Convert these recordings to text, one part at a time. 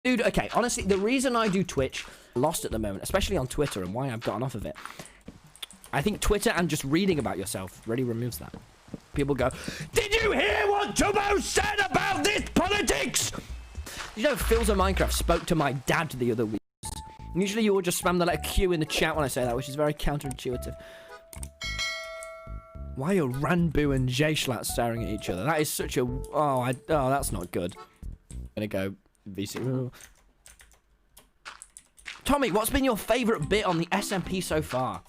Dude, okay, honestly, the reason I do Twitch, lost at the moment, especially on Twitter, and why I've gotten off of it, I think Twitter and just reading about yourself really removes that. People go, did you hear what Tubbo said about this politics? You know, Phil's of Minecraft spoke to my dad the other week. Usually you will just spam the letter Q in the chat when I say that, which is very counterintuitive. Why are Ranboo and J-Schlat staring at each other? That is such a... Oh, that's not good. I'm gonna go VC. Tommy, what's been your favorite bit on the SMP so far?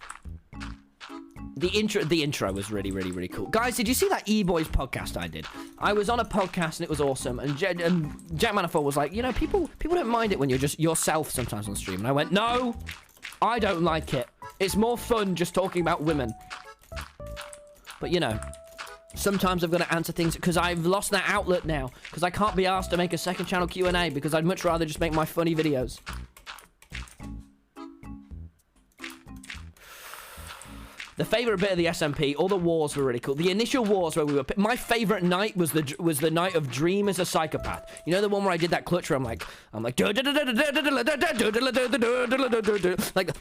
The intro was really, really, really cool. Guys, did you see that E-Boys podcast I did? I was on a podcast and it was awesome. And Jack Manifold was like, you know, people don't mind it when you're just yourself sometimes on stream. And I went, no, I don't like it. It's more fun just talking about women. But, you know, sometimes I've got to answer things because I've lost that outlet now. Because I can't be asked to make a second channel Q&A because I'd much rather just make my funny videos. The favorite bit of the SMP, all the wars were really cool. The initial wars where we were... My favorite night was the night of Dream as a Psychopath. You know the one where I did that clutch where I'm like... Like...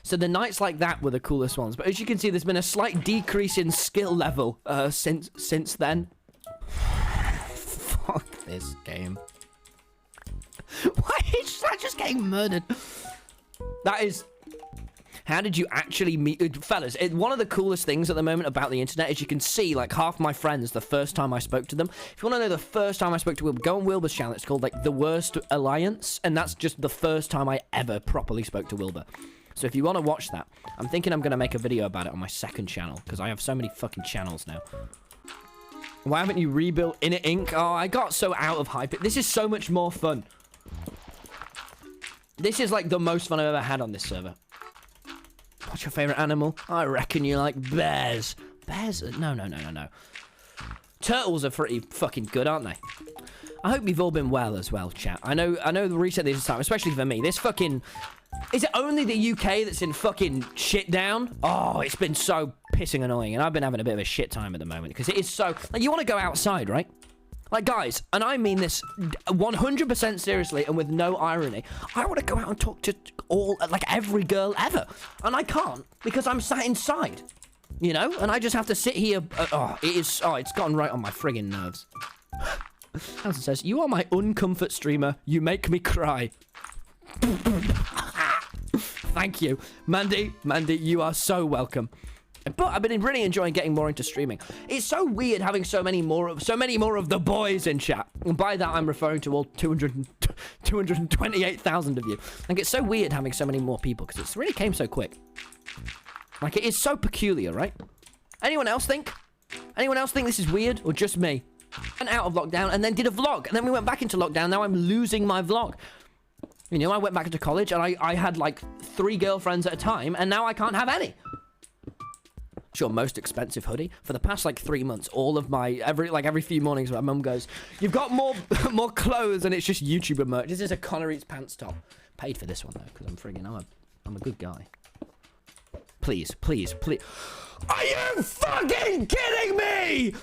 So the nights like that were the coolest ones. But as you can see, there's been a slight decrease in skill level since then. Fuck this game. Why is that just getting murdered? That is... How did you actually meet... Fellas, one of the coolest things at the moment about the internet is you can see, like, half my friends the first time I spoke to them. If you want to know the first time I spoke to Wilbur, go on Wilbur's channel. It's called, like, The Worst Alliance. And that's just the first time I ever properly spoke to Wilbur. So if you want to watch that, I'm thinking I'm going to make a video about it on my second channel. Because I have so many fucking channels now. Why haven't you rebuilt Init Inc? Oh, I got so out of hype. This is so much more fun. This is like the most fun I've ever had on this server. What's your favorite animal? I reckon you like bears. Bears? No. Turtles are pretty fucking good, aren't they? I hope you've all been well as well, chat. I know recently this time, especially for me, this fucking... Is it only the UK that's in fucking shit down? Oh, it's been so pissing annoying, and I've been having a bit of a shit time at the moment, because it is so... Like, you want to go outside, right? Like, guys, and I mean this 100% seriously and with no irony, I want to go out and talk to every girl ever, and I can't, because I'm sat inside, you know? And I just have to sit here... it's gotten right on my friggin' nerves. Hanson says, you are my uncomfort streamer. You make me cry. Thank you. Mandy, you are so welcome. But I've been really enjoying getting more into streaming. It's so weird having so many more of the boys in chat. And by that, I'm referring to all 228,000 of you. Like, it's so weird having so many more people because it's really came so quick. Like, it is so peculiar, right? Anyone else think? Anyone else think this is weird or just me? Went out of lockdown and then did a vlog. And then we went back into lockdown. Now I'm losing my vlog. You know, I went back into college and I had like 3 girlfriends at a time. And now I can't have any. Your most expensive hoodie for the past like 3 months. All of my every few mornings my mum goes, you've got more clothes, and it's just YouTuber merch. This is a Connor Eats Pants top. Paid for this one though because I'm a good guy. Please. Are you fucking kidding me?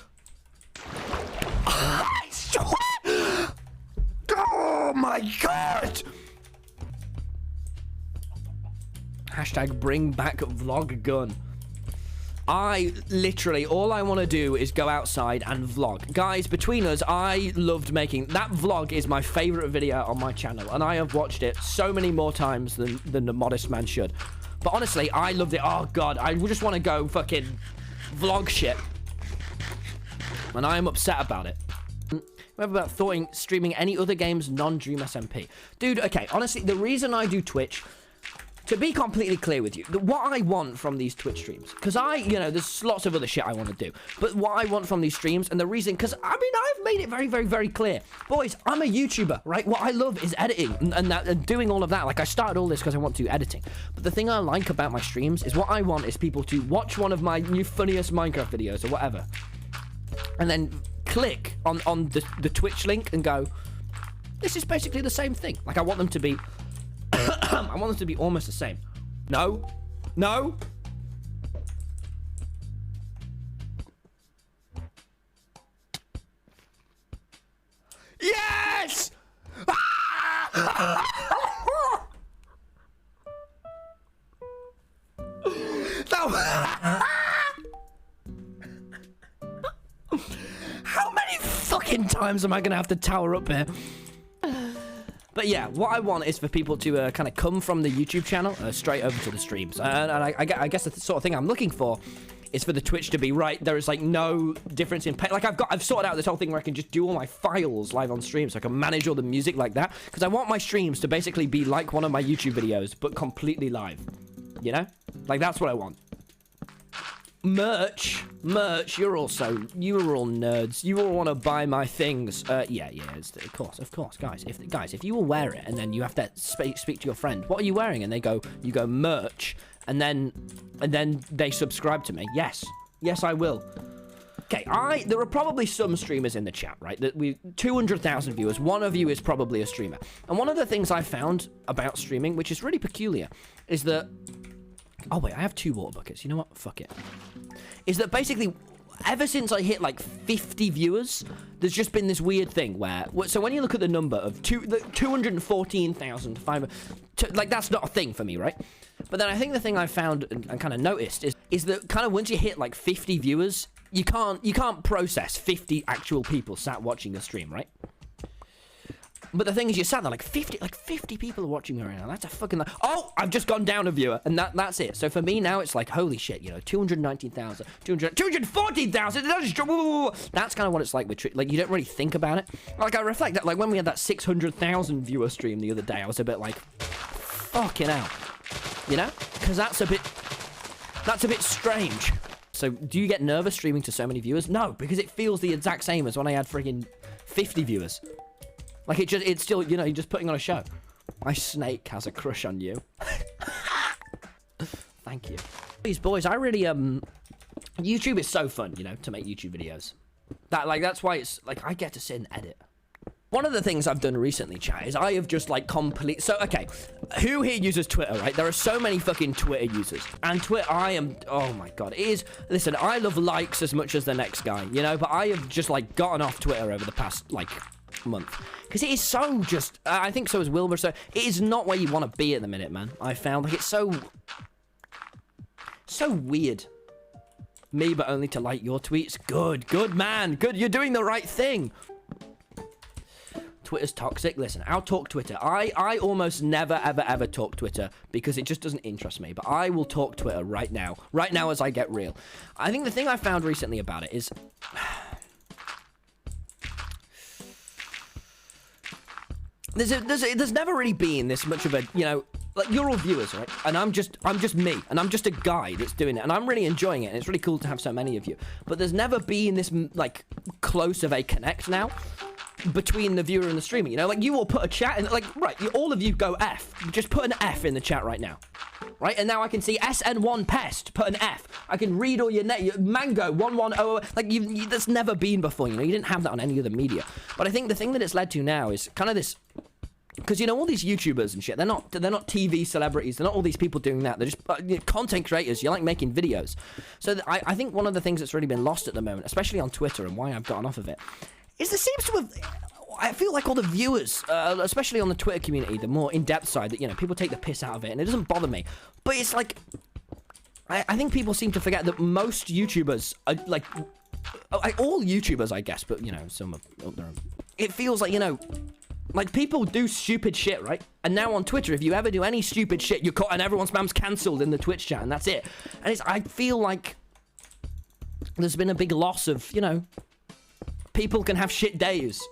Oh my god. Hashtag bring back vlog gun. I literally, all I want to do is go outside and vlog. Guys, between us, I loved making... That vlog is my favorite video on my channel, and I have watched it so many more times than the modest man should. But honestly, I loved it. Oh, God, I just want to go fucking vlog shit. And I am upset about it. What about streaming any other games non-Dream SMP? Dude, okay, honestly, the reason I do Twitch... To be completely clear with you, what I want from these Twitch streams, because there's lots of other shit I want to do, but what I want from these streams, and the reason, because, I mean, I've made it very, very, very clear. Boys, I'm a YouTuber, right? What I love is editing, and doing all of that. Like, I started all this because I want to do editing. But the thing I like about my streams is what I want is people to watch one of my new funniest Minecraft videos, or whatever, and then click on the Twitch link and go, this is basically the same thing. Like, I want them to be... I want them to be almost the same. No. How many fucking times am I gonna have to tower up here? But yeah, what I want is for people to kind of come from the YouTube channel straight over to the streams. And I guess the sort of thing I'm looking for is for the Twitch to be right. There is like no difference in pay. Like I've sorted out this whole thing where I can just do all my files live on stream, so I can manage all the music like that. Because I want my streams to basically be like one of my YouTube videos, but completely live. You know? Like that's what I want. Merch, you are all nerds. You all want to buy my things. Yeah, of course, guys. If you will wear it and then you have to speak to your friend, what are you wearing? And you go merch, and then they subscribe to me. Yes, I will. Okay, there are probably some streamers in the chat, right? That 200,000 viewers. One of you is probably a streamer. And one of the things I found about streaming, which is really peculiar, is that. Oh, wait, I have 2 water buckets. You know what? Fuck it. Is that basically, ever since I hit, like, 50 viewers, there's just been this weird thing where... So when you look at the number of 214,500... Like, that's not a thing for me, right? But then I think the thing I found and kind of noticed is that kind of once you hit, like, 50 viewers, you can't process 50 actual people sat watching the stream, right? But the thing is, you're sat there like 50 people are watching me right now. That's a fucking... Oh, I've just gone down a viewer, and that's it. So for me now, it's like, holy shit, you know, 219,000, 214,000. That's kind of what it's like with... Like, you don't really think about it. Like, I reflect that, like, when we had that 600,000 viewer stream the other day, I was a bit like, fucking hell. You know? Because that's a bit strange. So, do you get nervous streaming to so many viewers? No, because it feels the exact same as when I had friggin' 50 viewers. Like, it's still, you know, you're just putting on a show. My snake has a crush on you. Thank you. These boys, I really, YouTube is so fun, you know, to make YouTube videos. That's why it's, like, I get to sit and edit. One of the things I've done recently, chat, is I have just, like, So, okay, who here uses Twitter, right? There are so many fucking Twitter users. And Twitter, oh my God, it is... Listen, I love likes as much as the next guy, you know? But I have just, like, gotten off Twitter over the past, like... month, because it is so just I think so is Wilbur, so it is not where you want to be at the minute, man. I found like it's so weird. Me, but only to like your tweets. Good man, good, you're doing the right thing. Twitter's toxic. Listen, I'll talk Twitter. I almost never ever talk Twitter because it just doesn't interest me, but I will talk Twitter right now as I get real. I think the thing I found recently about it is There's never really been this much of a, you know, like, you're all viewers, right? And I'm just me, and I'm just a guy that's doing it, and I'm really enjoying it, and it's really cool to have so many of you. But there's never been this, like, close of a connect now between the viewer and the streamer, you know? Like, you all put a chat, and, like, right, all of you go F. Just put an F in the chat right now. Right, and now I can see SN1 Pest, put an F. I can read all your Mango 1100, like, that's never been before, you know? You didn't have that on any other media. But I think the thing that it's led to now is kind of this... Because, you know, all these YouTubers and shit, they're not TV celebrities. They're not all these people doing that. They're just content creators. You like making videos. So I think one of the things that's really been lost at the moment, especially on Twitter, and why I've gotten off of it, is there seems to have... I feel like all the viewers, especially on the Twitter community, the more in-depth side, that, you know, people take the piss out of it, and it doesn't bother me. But it's like... I think people seem to forget that most YouTubers are, like... all YouTubers, I guess, but, you know, some of them... It feels like, you know... Like, people do stupid shit, right? And now on Twitter, if you ever do any stupid shit, you're caught, and everyone's spam's cancelled in the Twitch chat, and that's it. And I feel like there's been a big loss of, you know, people can have shit days.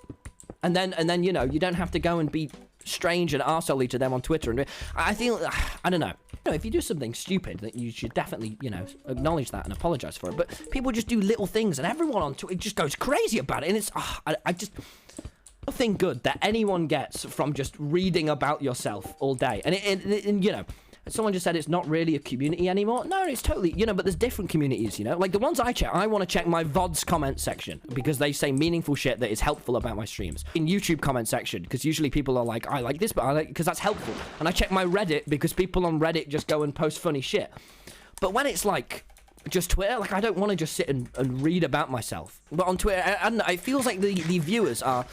And then, you know, you don't have to go and be strange and arsehole to them on Twitter. And I feel, I don't know. You know, if you do something stupid, that you should definitely, you know, acknowledge that and apologize for it. But people just do little things, and everyone on Twitter just goes crazy about it. And it's, I just... Nothing good that anyone gets from just reading about yourself all day. And you know, someone just said it's not really a community anymore. No, it's totally, you know, but there's different communities, you know? Like, the ones I check, I want to check my VODs comment section because they say meaningful shit that is helpful about my streams. In YouTube comment section, because usually people are like, I like this, but I like, because that's helpful. And I check my Reddit because people on Reddit just go and post funny shit. But when it's like... just Twitter, like, I don't want to just sit and read about myself. But on Twitter, I don't know, it feels like the viewers are...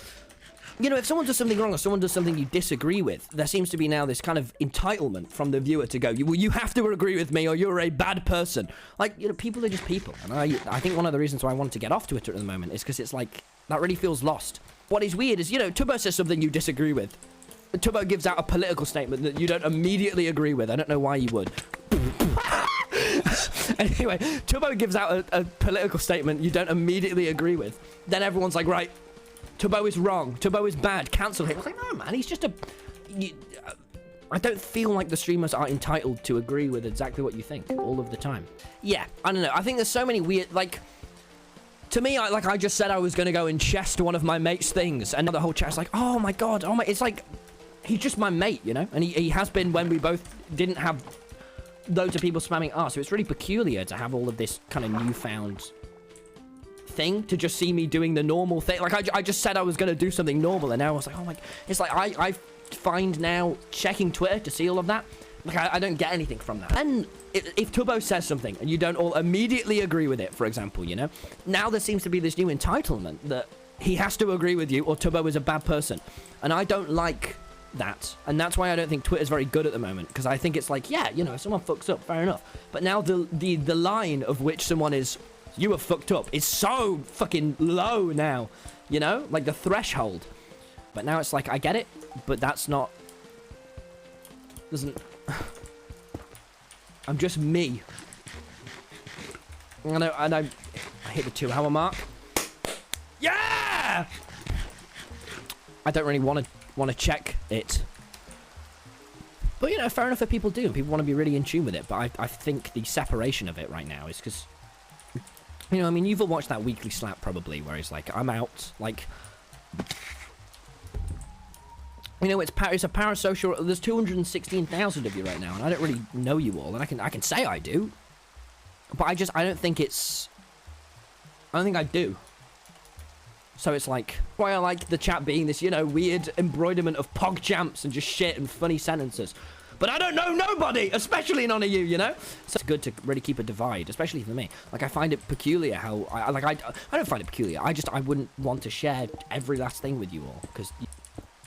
You know, if someone does something wrong or someone does something you disagree with, there seems to be now this kind of entitlement from the viewer to go, you have to agree with me or you're a bad person. Like, you know, people are just people. And I think one of the reasons why I wanted to get off Twitter at the moment is because it's like, that really feels lost. What is weird is, you know, Tubbo says something you disagree with. Tubbo gives out a political statement that you don't immediately agree with. I don't know why you would. Anyway, Tubbo gives out a political statement you don't immediately agree with. Then everyone's like, right, Tubbo is wrong. Tubbo is bad. Cancel him. I was like, no, man, he's just a... I don't feel like the streamers are entitled to agree with exactly what you think all of the time. Yeah, I don't know. I think there's so many weird, like... To me, I just said I was going to go and chest one of my mate's things, and the whole chat's like, oh my god, oh my... It's like, he's just my mate, you know? And he has been when we both didn't have loads of people spamming us, so it's really peculiar to have all of this kind of newfound thing, to just see me doing the normal thing. Like, I just said I was going to do something normal, and now I was like, oh my... It's like, I find now checking Twitter to see all of that, like, I don't get anything from that. And if Tubbo says something and you don't all immediately agree with it, for example, you know, now there seems to be this new entitlement that he has to agree with you or Tubbo is a bad person. And I don't like that. And that's why I don't think Twitter's very good at the moment, because I think it's like, yeah, you know, if someone fucks up, fair enough. But now the line of which someone is, you have fucked up, is so fucking low now, you know, like the threshold. But now it's like, I get it, but that's not, doesn't... I'm just me. And I hit the 2-hour mark. Yeah! I don't really want to check it. But, you know, fair enough if people do. People want to be really in tune with it. But I think the separation of it right now is because... You know, I mean, you've all watched that weekly slap probably, where he's like, I'm out, like... You know, it's a parasocial... There's 216,000 of you right now, and I don't really know you all, and I can say I do. But I don't think it's... I don't think I do. So it's like... Why I like the chat being this, you know, weird embroiderment of pog champs and just shit and funny sentences. But I don't know nobody, especially none of you, you know? So it's good to really keep a divide, especially for me. Like, I find it peculiar how... I don't find it peculiar. I wouldn't want to share every last thing with you all, because...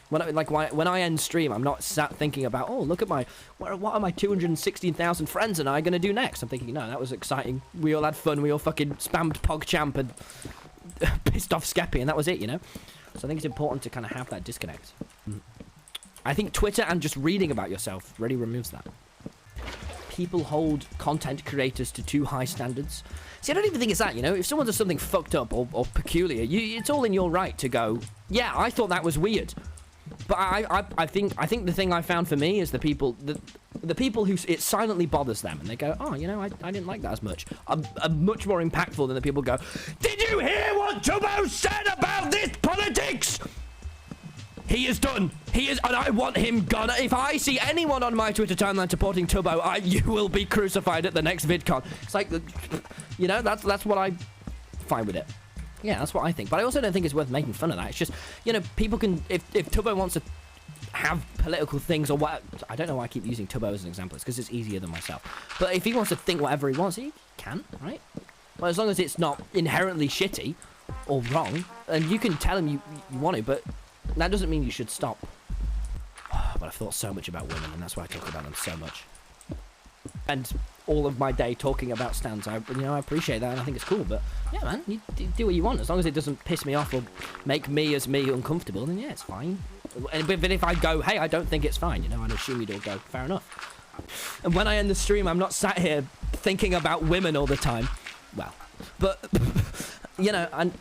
When I end stream, I'm not sat thinking about, oh, look at what are my 216,000 friends and I going to do next? I'm thinking, no, that was exciting. We all had fun. We all fucking spammed PogChamp and pissed off Skeppy, and that was it, you know? So I think it's important to kind of have that disconnect. I think Twitter and just reading about yourself really removes that. People hold content creators to too high standards. See, I don't even think it's that, you know? If someone does something fucked up or peculiar, it's all in your right to go, yeah, I thought that was weird. But I think the thing I found for me is the people who it silently bothers them, and they go, oh, you know, I didn't like that as much. Are much more impactful than the people who go, did you hear what Tubbo said about this politics? He is done. He is, and I want him gone. If I see anyone on my Twitter timeline supporting Tubbo, you will be crucified at the next VidCon. It's like, you know, that's what I find with it. Yeah, that's what I think. But I also don't think it's worth making fun of that. It's just, you know, people can... If Tubbo wants to have political things or what... I don't know why I keep using Tubbo as an example. It's because it's easier than myself. But if he wants to think whatever he wants, he can, right? Well, as long as it's not inherently shitty or wrong, and you can tell him you want to, but that doesn't mean you should stop. But I've thought so much about women, and that's why I talk about them so much. And all of my day talking about stands, I appreciate that, and I think it's cool, but yeah, man, you do what you want, as long as it doesn't piss me off or make me as me uncomfortable, then yeah, it's fine. But if I go, hey, I don't think it's fine, you know, I'd assume you'd all go, fair enough. And when I end the stream, I'm not sat here thinking about women all the time. Well, but, you know, and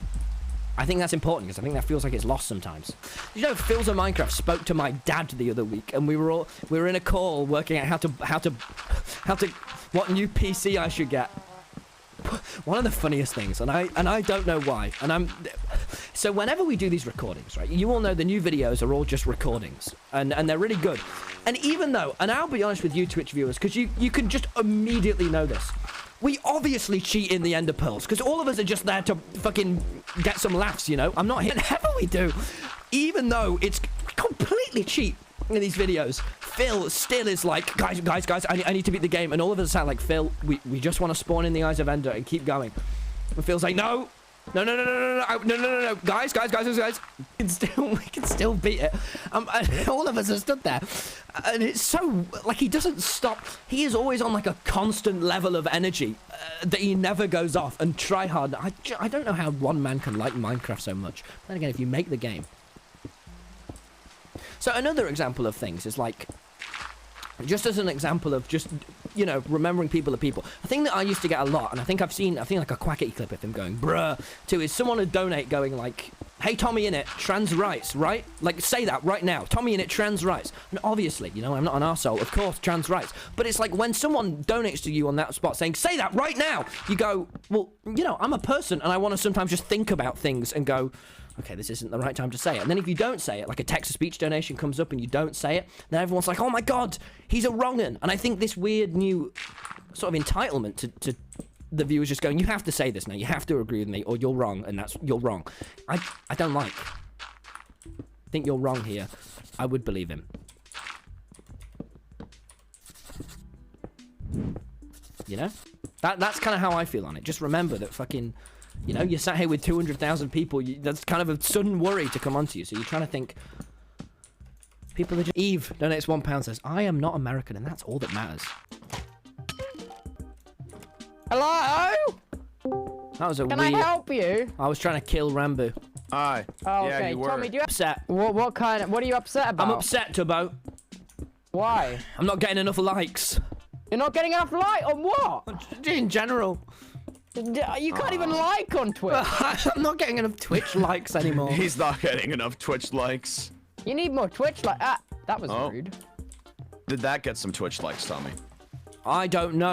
I think that's important, because I think that feels like it's lost sometimes. You know, Phil's on Minecraft spoke to my dad the other week, and we were in a call working out how to what new PC I should get. One of the funniest things, and I don't know why. So whenever we do these recordings, right? You all know the new videos are all just recordings, and they're really good. And even though, and I'll be honest with you, Twitch viewers, because you can just immediately know this. We obviously cheat in the Ender Pearls, because all of us are just there to fucking get some laughs, you know? I'm not here. Whenever we do, even though it's completely cheap in these videos, Phil still is like, guys, I need to beat the game. And all of us sound like, Phil, we just want to spawn in the Eyes of Ender and keep going. And Phil's like, no, No, no, no, no, no, no, no, no, no, no, guys. We can still beat it. All of us are stood there, and it's so like he doesn't stop. He is always on like a constant level of energy that he never goes off. And try hard. I don't know how one man can like Minecraft so much. But then again, if you make the game. So another example of things is like, just as an example of just, you know, remembering people are people. A thing that I used to get a lot, and I think like a Quackity clip of him going, bruh, to is someone would donate going like, hey, Tommyinnit, trans rights, right? Like, say that right now. Tommyinnit, trans rights. And obviously, you know, I'm not an arsehole, of course, trans rights. But it's like when someone donates to you on that spot saying, say that right now, you go, well, you know, I'm a person and I want to sometimes just think about things and go, okay, this isn't the right time to say it. And then if you don't say it, like a text-to-speech donation comes up and you don't say it, then everyone's like, oh my god, he's a wrong'un. And I think this weird new sort of entitlement to the viewers just going, you have to say this now, you have to agree with me, or you're wrong, and you're wrong. I don't like. I think you're wrong here. I would believe him. You know? That's kind of how I feel on it. Just remember that fucking... You know, you're sat here with 200,000 people. That's kind of a sudden worry to come onto you. So you're trying to think. People are just... Eve donates £1, says, I am not American, and that's all that matters. Hello? That was a Can weird... I help you? I was trying to kill Rambo. Hi. Oh, yeah, okay. you were. Tommy, do you Upset. what are you upset about? I'm upset, Tubbo. Why? I'm not getting enough likes. You're not getting enough light on what? In general. You can't even like on Twitch. I'm not getting enough Twitch likes anymore. He's not getting enough Twitch likes. You need more Twitch like that was rude. Did that get some Twitch likes, Tommy? I don't know.